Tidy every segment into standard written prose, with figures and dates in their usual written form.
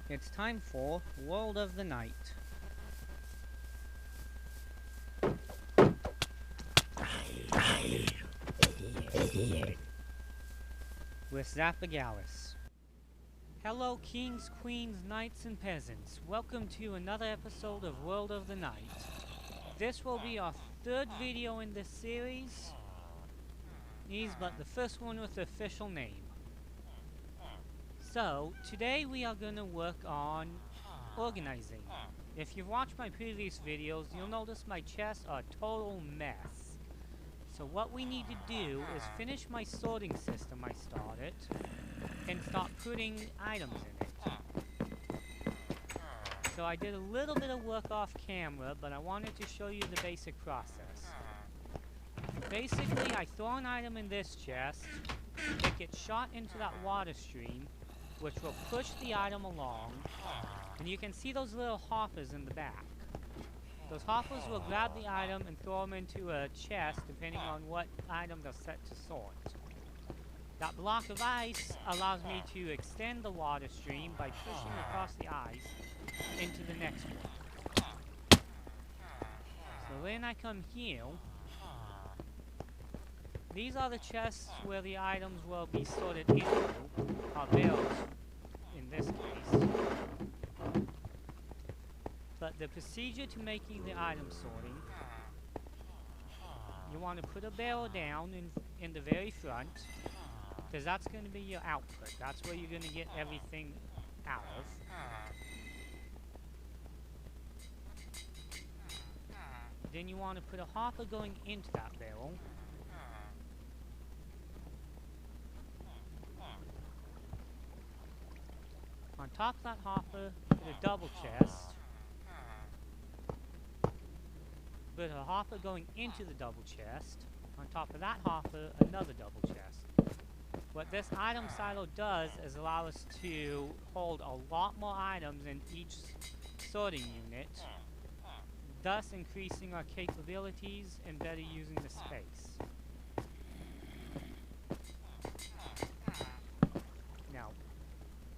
It's time for World of the Night with Zapagalis. Hello kings, queens, knights, and peasants. Welcome to another episode of World of the Night. This will be our third video in this series, but the first one with the official name. So, today we are going to work on organizing. If you've watched my previous videos, you'll notice my chests are a total mess. So what we need to do is finish my sorting system I started and start putting items in it. So I did a little bit of work off camera, but I wanted to show you the basic process. Basically, I throw an item in this chest, it gets shot into that water stream, which will push the item along, and you can see those little hoppers in the back. Those hoppers will grab the item and throw them into a chest depending on what item they're set to sort. That block of ice allows me to extend the water stream by pushing across the ice into the next one. So then I come here. These are the chests where the items will be sorted into, or built in this case. But the procedure to making the item sorting, you want to put a barrel down in the very front, because that's going to be your output. That's where you're going to get everything out of. Then you want to put a hopper going into that barrel. On top of that hopper, put a double chest. Put a hopper going into the double chest. On top of that hopper, another double chest. What this item silo does is allow us to hold a lot more items in each sorting unit, thus increasing our capabilities and better using the space. Now,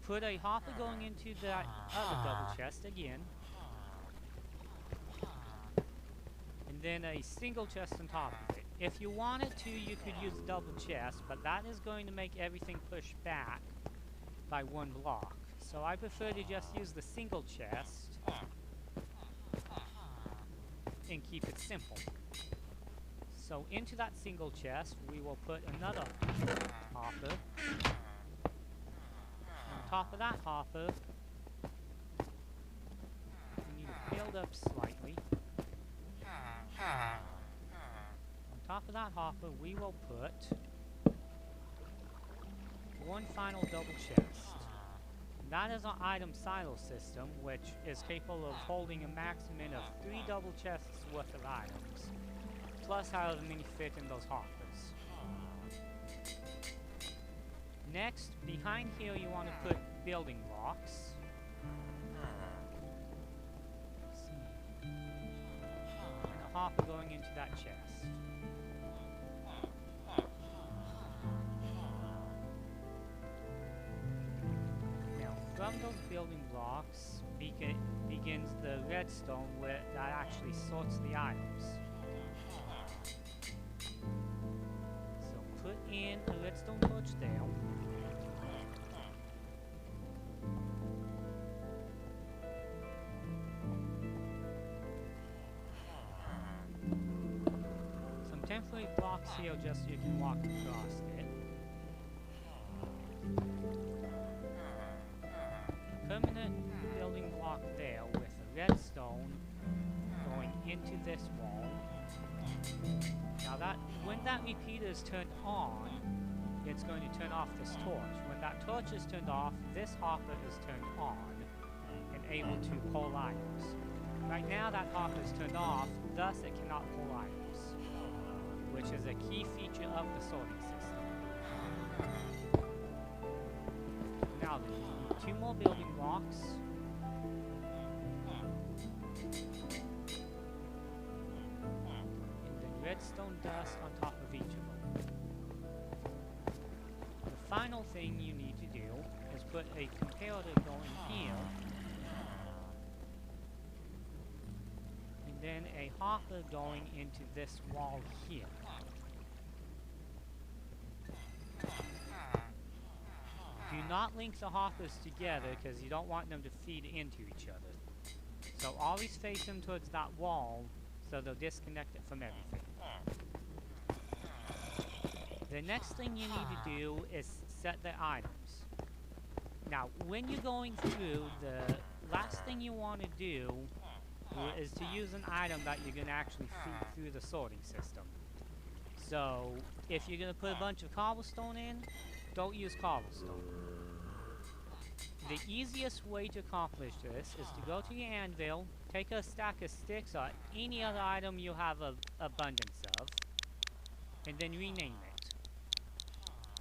put a hopper going into that other double chest again, and then a single chest on top of it. If you wanted to, you could use a double chest, but that is going to make everything push back by one block. So I prefer to just use the single chest and keep it simple. So into that single chest, we will put another hopper. On top of that hopper, we need to build up slightly. On top of that hopper, we will put one final double chest. That is our item silo system, which is capable of holding a maximum of 3 double chests worth of items, plus however many fit in those hoppers. Next, behind here you want to put building blocks. And a hopper going into that chest. From those building blocks begins the redstone where that actually sorts the items. So put in a redstone torch there. Some temporary blocks here just so you can walk across it. Permanent building block there with a redstone going into this wall. Now when that repeater is turned on, it's going to turn off this torch. When that torch is turned off, this hopper is turned on and able to pull items. Right now that hopper is turned off, thus it cannot pull items, which is a key feature of the sorting system. Now then, 2 more building blocks. And then redstone dust on top of each of them. The final thing you need to do is put a comparator going here. And then a hopper going into this wall here. Do not link the hoppers together because you don't want them to feed into each other. So always face them towards that wall so they'll disconnect it from everything. The next thing you need to do is set the items. Now, when you're going through, the last thing you want to do is to use an item that you're going to actually feed through the sorting system. So, if you're going to put a bunch of cobblestone in, don't use cobblestone. The easiest way to accomplish this is to go to your anvil, take a stack of sticks or any other item you have an abundance of, and then rename it.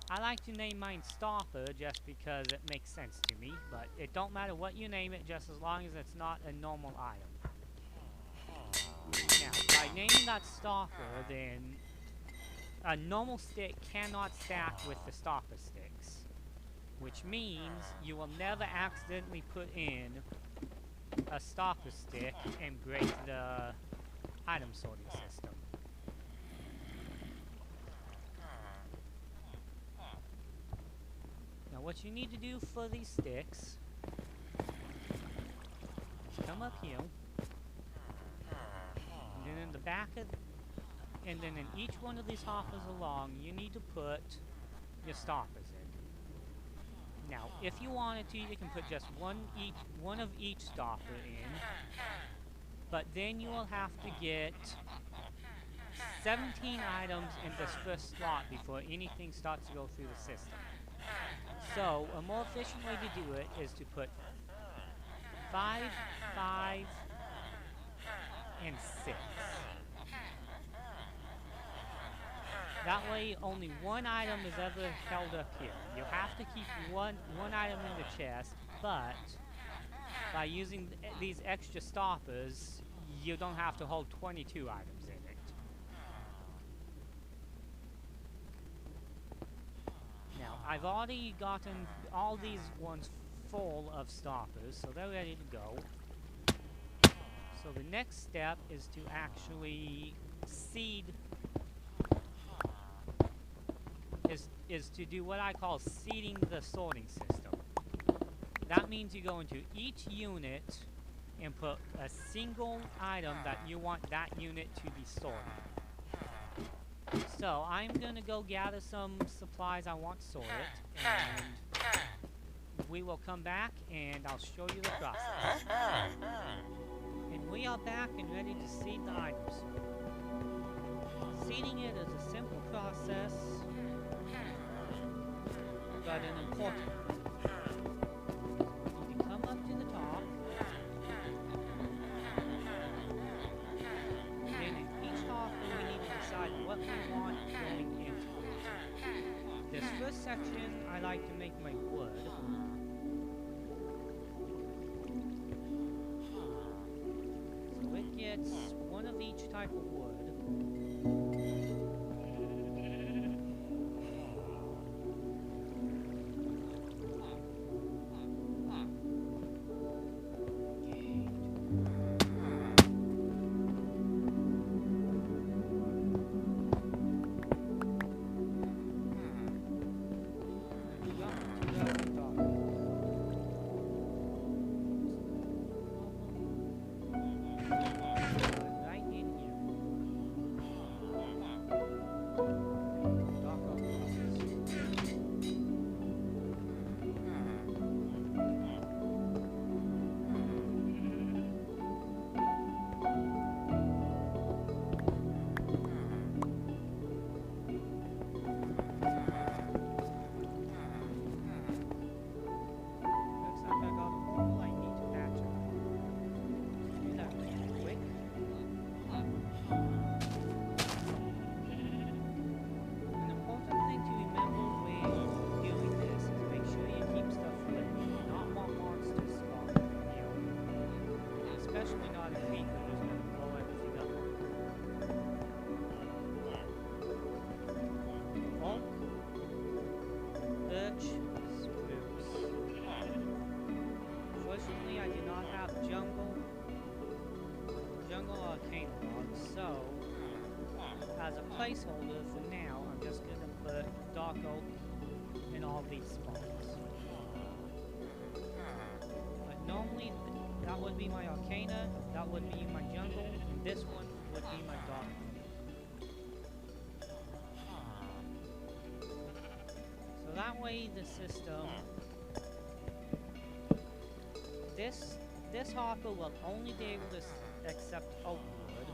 I like to name mine Stopper just because it makes sense to me, but it don't matter what you name it just as long as it's not a normal item. Now, by naming that Stopper, then a normal stick cannot stack with the stopper sticks, which means you will never accidentally put in a stopper stick and break the item sorting system. Now what you need to do for these sticks is come up here, and then in the back of and then in each one of these hoppers along, you need to put your stoppers in. Now, if you wanted to, you can put just one of each stopper in, but then you will have to get 17 items in this first slot before anything starts to go through the system. So, a more efficient way to do it is to put 5, 5, and 6. That way, only one item is ever held up here. You have to keep one item in the chest, but by using these extra stoppers, you don't have to hold 22 items in it. Now, I've already gotten all these ones full of stoppers, so they're ready to go. So the next step is to actually seed is to do what I call seeding the sorting system. That means you go into each unit and put a single item that you want that unit to be sorted. So I'm gonna go gather some supplies I want sorted, and we will come back and I'll show you the process. And we are back and ready to seed the items. Seeding it is a simple process, but an important one. You need to come up to the top, and then in each hopper we need to decide what we want going into it. This first section I like to make my wood. So it gets one of each type of wood. arcana log, so as a placeholder for now, I'm just gonna put dark oak in all these spots. But normally that would be my arcana, that would be my jungle, and this one would be my dark oak. So that way the system, this hopper will only be able to accept oak wood,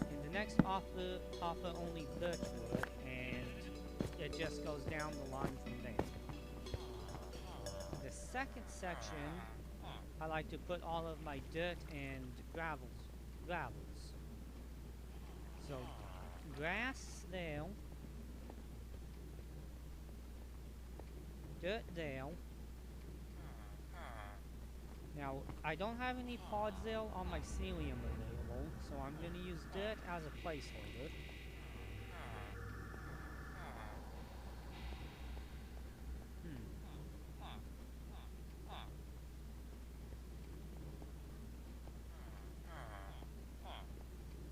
and the next hopper only birch wood, and it just goes down the line from there. The second section, I like to put all of my dirt and gravels. So grass there, dirt there. Now, I don't have any podzol on my cilium available, so I'm going to use dirt as a placeholder.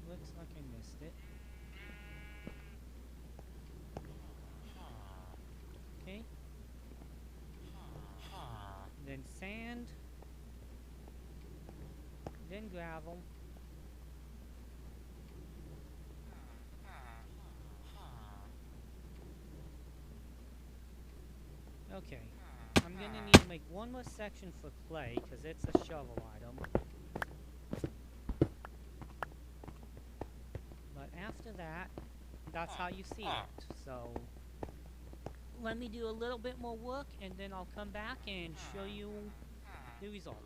Looks like I missed it. Okay. Then sand. Then gravel. Okay. I'm gonna need to make one more section for clay, because it's a shovel item. But after that, that's how you see it. So, let me do a little bit more work, and then I'll come back and show you the results.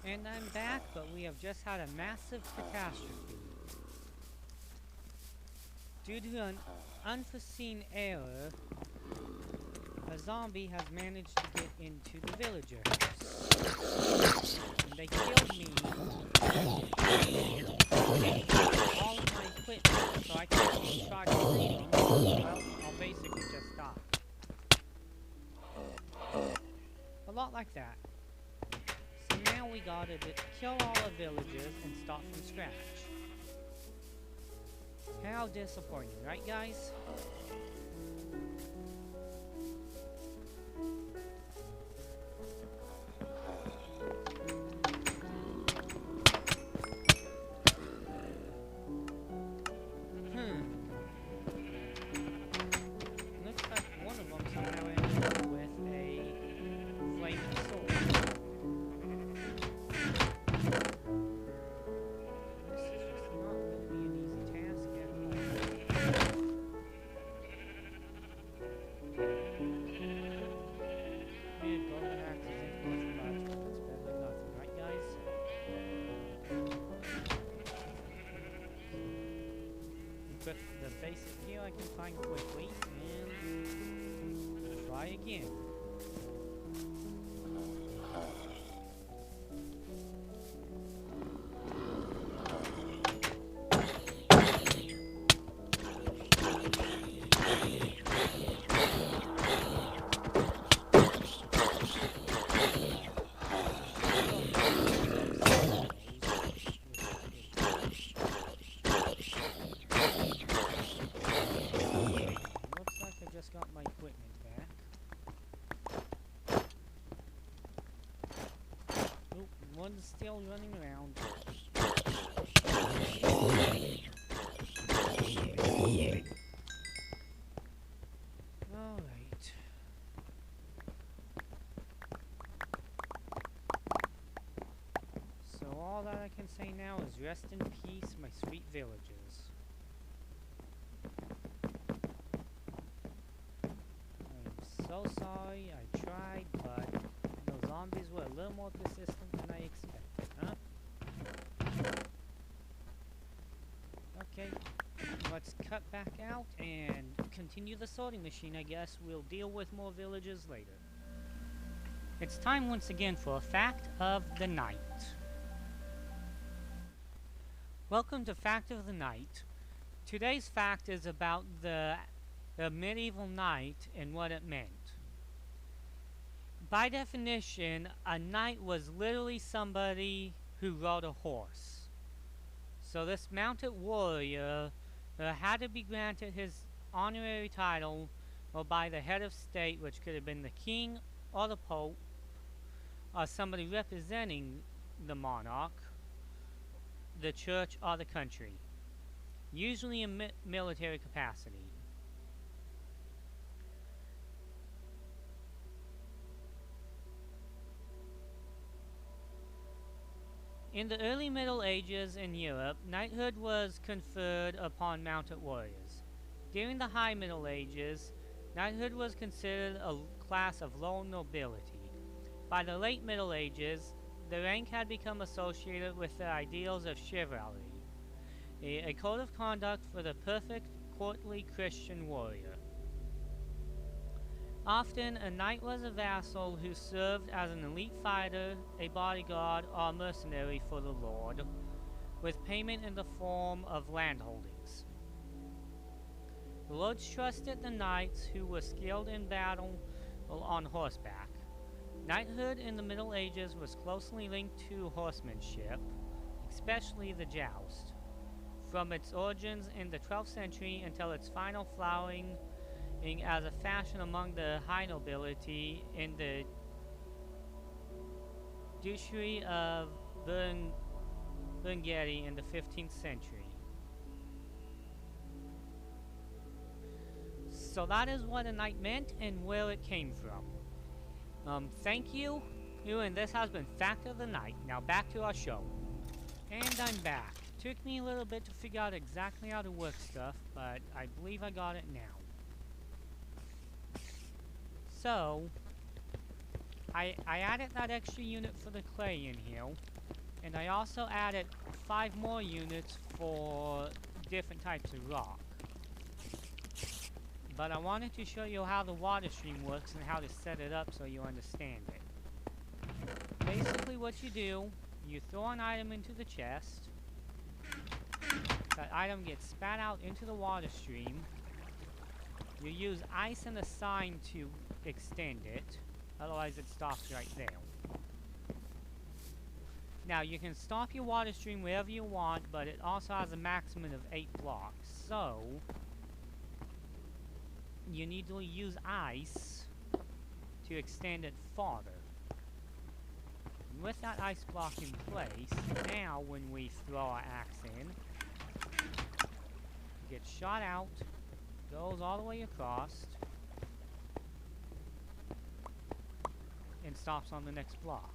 And I'm back, but we have just had a massive catastrophe. Due to an unforeseen error, a zombie has managed to get into the villager house. And they killed me. All of my equipment, so I can't even try to free them. Well, I'll basically just die. A lot like that. So now we gotta kill all the villagers and start from scratch. How disappointing, right guys? Looks like one of them somehow ended up with a flaming sword. This is just not going to be an easy task at all. Yeah, golden axe isn't worth much, but it's better than nothing, right guys? Equip the basic gear I can find quickly, and try again. Looks like I just got my equipment back. Oop, one's still running around. Alright. So all that I can say now is rest in peace, my sweet villagers. I'm so sorry, I tried, but those zombies were a little more persistent than I expected, huh? Okay, let's cut back out and continue the sorting machine, I guess. We'll deal with more villagers later. It's time once again for a fact of the night. Welcome to Fact of the Night. Today's fact is about the medieval knight and what it meant. By definition, a knight was literally somebody who rode a horse. So this mounted warrior had to be granted his honorary title by the head of state, which could have been the king or the pope, or somebody representing the monarch, the church, or the country, usually in military capacity. In the early Middle Ages in Europe, knighthood was conferred upon mounted warriors. During the High Middle Ages, knighthood was considered a class of low nobility. By the late Middle Ages, the rank had become associated with the ideals of chivalry, a code of conduct for the perfect courtly Christian warrior. Often, a knight was a vassal who served as an elite fighter, a bodyguard, or a mercenary for the lord, with payment in the form of landholdings. The lords trusted the knights who were skilled in battle on horseback. Knighthood in the Middle Ages was closely linked to horsemanship, especially the joust, from its origins in the 12th century until its final flowering as a fashion among the high nobility in the Duchy of Burgundy in the 15th century. So that is what a knight meant and where it came from. Thank you, and this has been Fact of the Night. Now back to our show. And I'm back. Took me a little bit to figure out exactly how to work stuff, but I believe I got it now. So, I added that extra unit for the clay in here, and I also added 5 more units for different types of rock. But I wanted to show you how the water stream works and how to set it up so you understand it. Basically what you do, you throw an item into the chest, that item gets spat out into the water stream, you use ice and a sign to extend it, otherwise it stops right there. Now you can stop your water stream wherever you want, but it also has a maximum of 8 blocks, so you need to use ice to extend it farther. And with that ice block in place, now when we throw our axe in, it gets shot out, goes all the way across, and stops on the next block.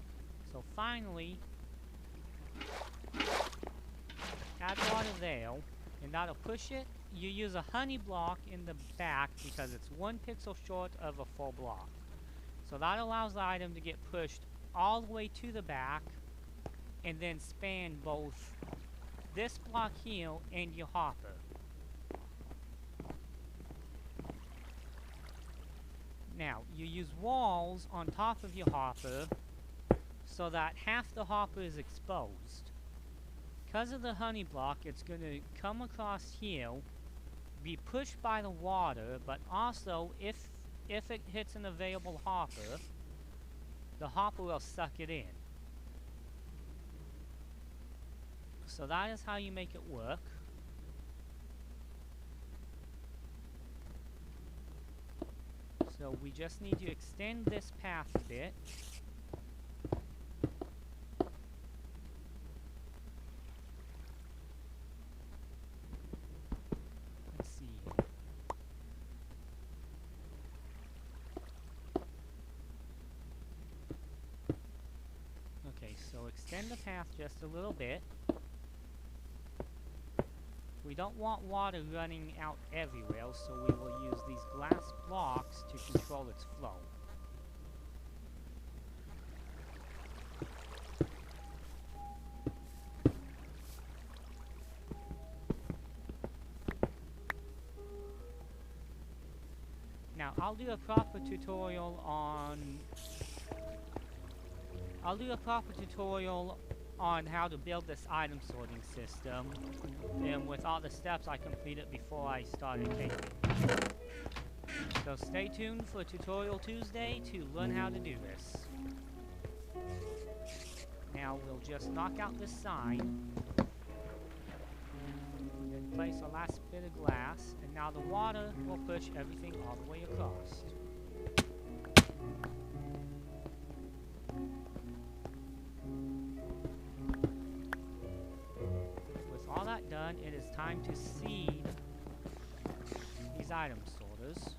So finally, add water there, and that'll push it. You use a honey block in the back because it's 1 pixel short of a full block. So that allows the item to get pushed all the way to the back and then span both this block here and your hopper. Now, you use walls on top of your hopper so that half the hopper is exposed. Because of the honey block, it's going to come across here, be pushed by the water, but also if it hits an available hopper, the hopper will suck it in. So that is how you make it work. So we just need to extend this path a bit. Let's see. Okay, so extend the path just a little bit. We don't want water running out everywhere, so we will use these glass blocks to control its flow. Now, I'll do a proper tutorial on how to build this item sorting system, and with all the steps I completed before I started taping. So stay tuned for Tutorial Tuesday to learn how to do this. Now we'll just knock out this sign. And then place our last bit of glass. And now the water will push everything all the way across. With all that done, it is time to seed these item sorters.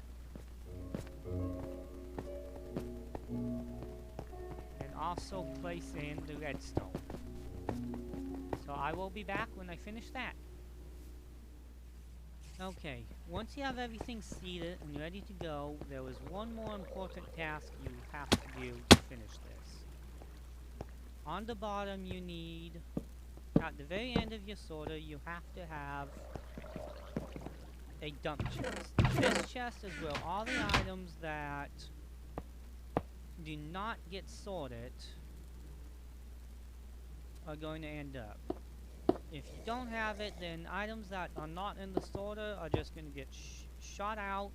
And also place in the redstone. So I will be back when I finish that. Okay, once you have everything seeded and ready to go, there is one more important task you have to do to finish this. On the bottom you need, at the very end of your sorter, you have to have a dump chest. This chest is where all the items that do not get sorted are going to end up. If you don't have it, then items that are not in the sorter are just going to get shot out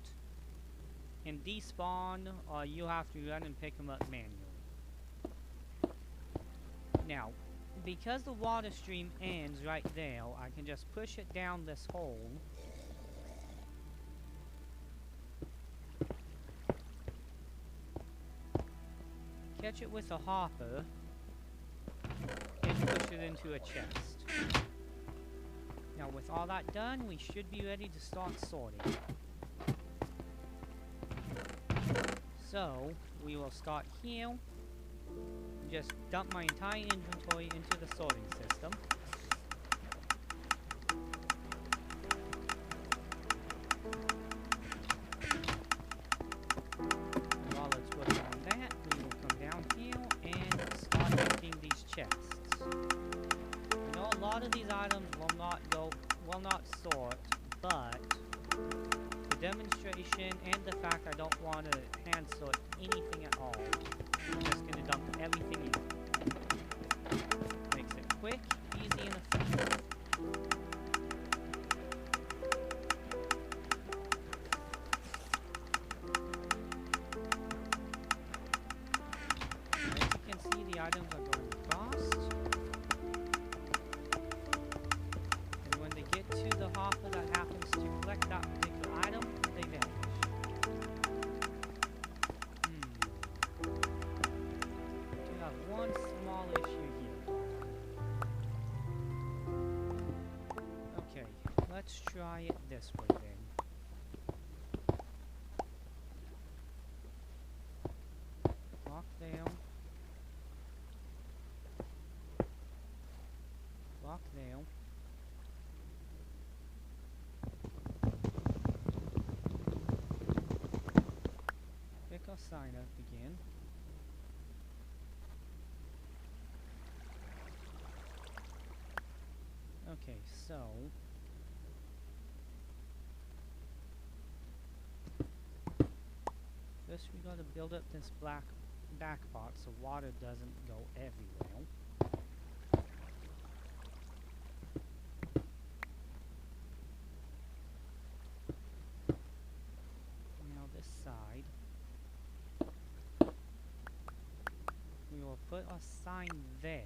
and despawn, or you have to run and pick them up manually. Now, because the water stream ends right there, I can just push it down this hole. Catch it with a hopper and push it into a chest. Now with all that done, we should be ready to start sorting. So, we will start here. Just dump my entire inventory into the sorting system. And while it's working on that, we will come down here and start emptying these chests. I know a lot of these items will not sort, but the demonstration and the fact I don't want to hand sort anything at all, I'm just going to dump everything in. Makes it quick, easy, and effective. As you can see, the items are going across. To the hopper that happens to collect that particular item, they vanish. We do have one small issue here. Okay, let's try it this way then. Lock down. Lock down. Sign up again. Okay, so first we gotta build up this black back pot so water doesn't go everywhere. Now this side. We will put a sign there.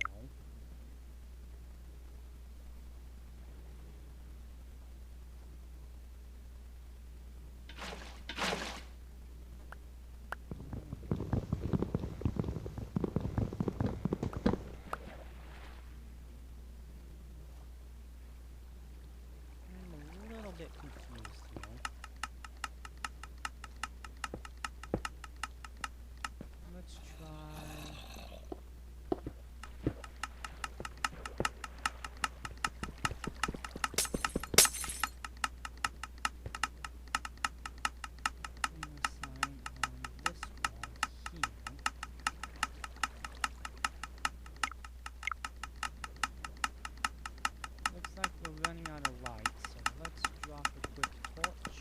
I'm a little bit confused here. Let's try. Running out of light, so let's drop a quick torch.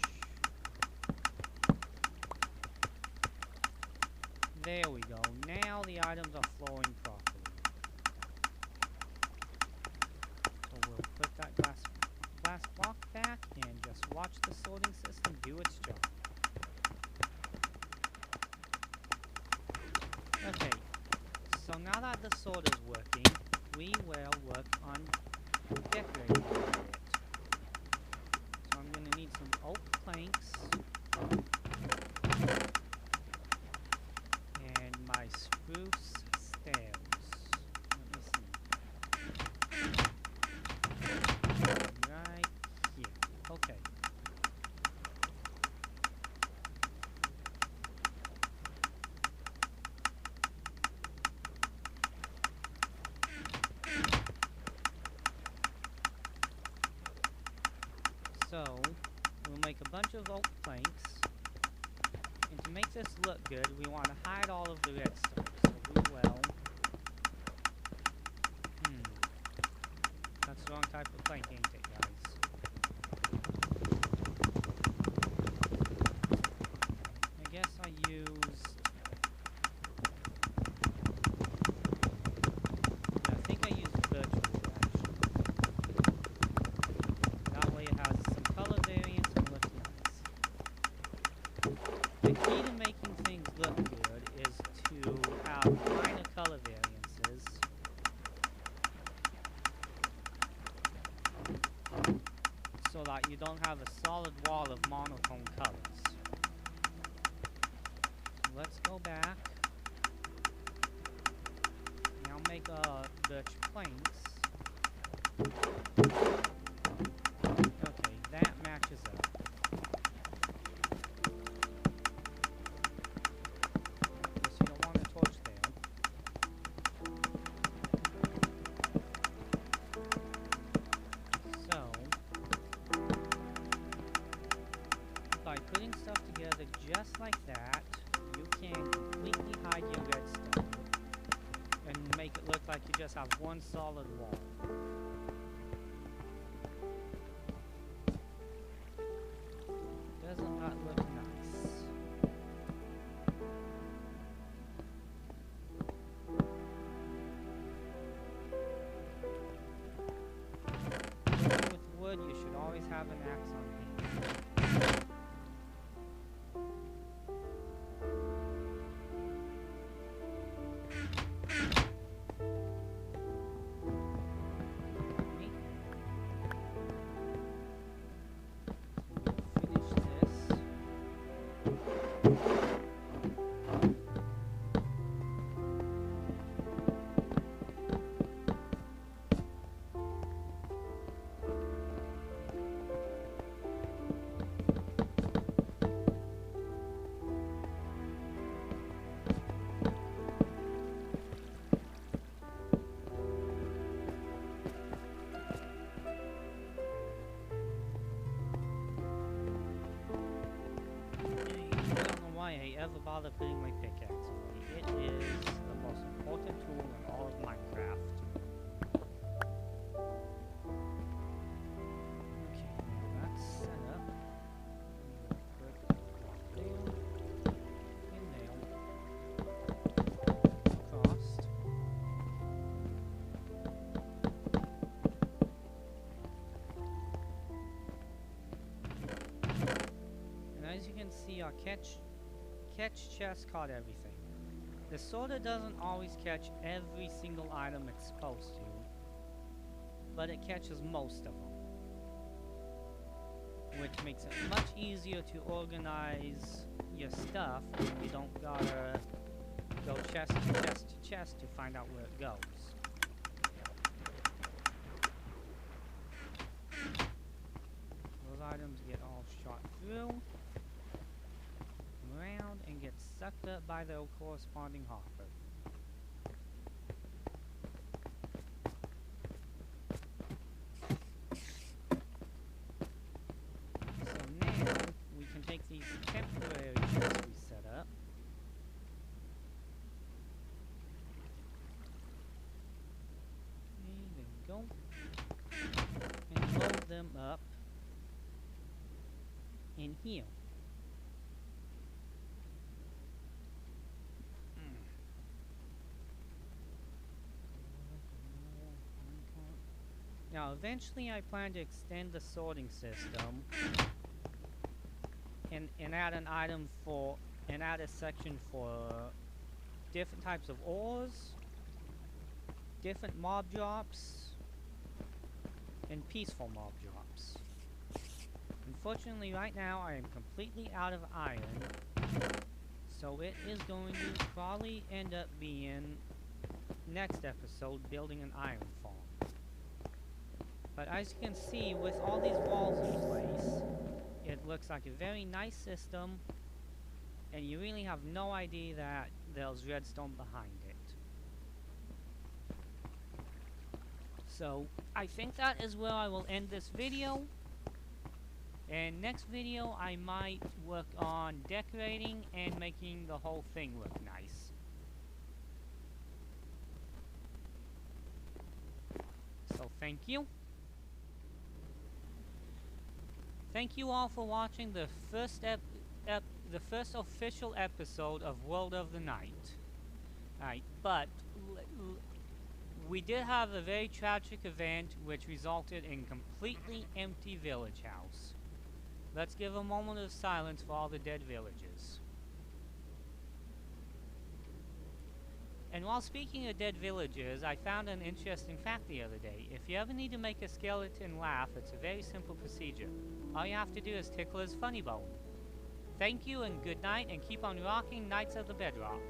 There we go. Now the items are flowing properly. So we'll put that glass block back and just watch the sorting system do its job. Okay, So now that the sword is working, we will work on decorating it. So I'm going to need some oak planks and my spruce stems. Let me see. Right here. Okay. So, we'll make a bunch of oak planks, and to make this look good, we want to hide all of the redstone, so we will... That's the wrong type of plank, ain't it, guys? I guess I used... Yeah, I think I used birch wood, actually. That way it has some color variance and looks nice. The key to making things look good is to have minor color variances. So that you don't have a solid wall of monotone colors. So let's go back. Now make birch planks. Okay, that matches up. Guess you don't want a torch there. So, by putting stuff together just like that, you can completely hide your redstone and make it look like you just have one solid wall. Doesn't that look nice? With wood, you should always have an axe on hand. I ever bother putting my pickaxe away. It is the most important tool in all of Minecraft. Okay, now that's set up. Put there, and there. Across. And as you can see, our catch chest caught everything. The soda doesn't always catch every single item it's supposed to, but it catches most of them, which makes it much easier to organize your stuff. You don't gotta go chest to chest to chest to find out where it goes. Those items get all shot through, around, and get sucked up by their corresponding hopper. So now we can take these temporary chests we set up and then go and load them up in here. Now, eventually I plan to extend the sorting system and add an item for, and add a section for different types of ores different mob drops and peaceful mob drops. Unfortunately, right now I am completely out of iron, so it is going to probably end up being next episode building an iron farm. But as you can see, with all these walls in place, it looks like a very nice system, and you really have no idea that there's redstone behind it. So, I think that is where I will end this video. And next video, I might work on decorating and making the whole thing look nice. So, thank you. Thank you all for watching the first official episode of World of the Night. Alright, but we did have a very tragic event which resulted in completely empty village house. Let's give a moment of silence for all the dead villagers. And while speaking of dead villagers, I found an interesting fact the other day. If you ever need to make a skeleton laugh, it's a very simple procedure. All you have to do is tickle his funny bone. Thank you and good night, and keep on rocking Knights of the Bedrock.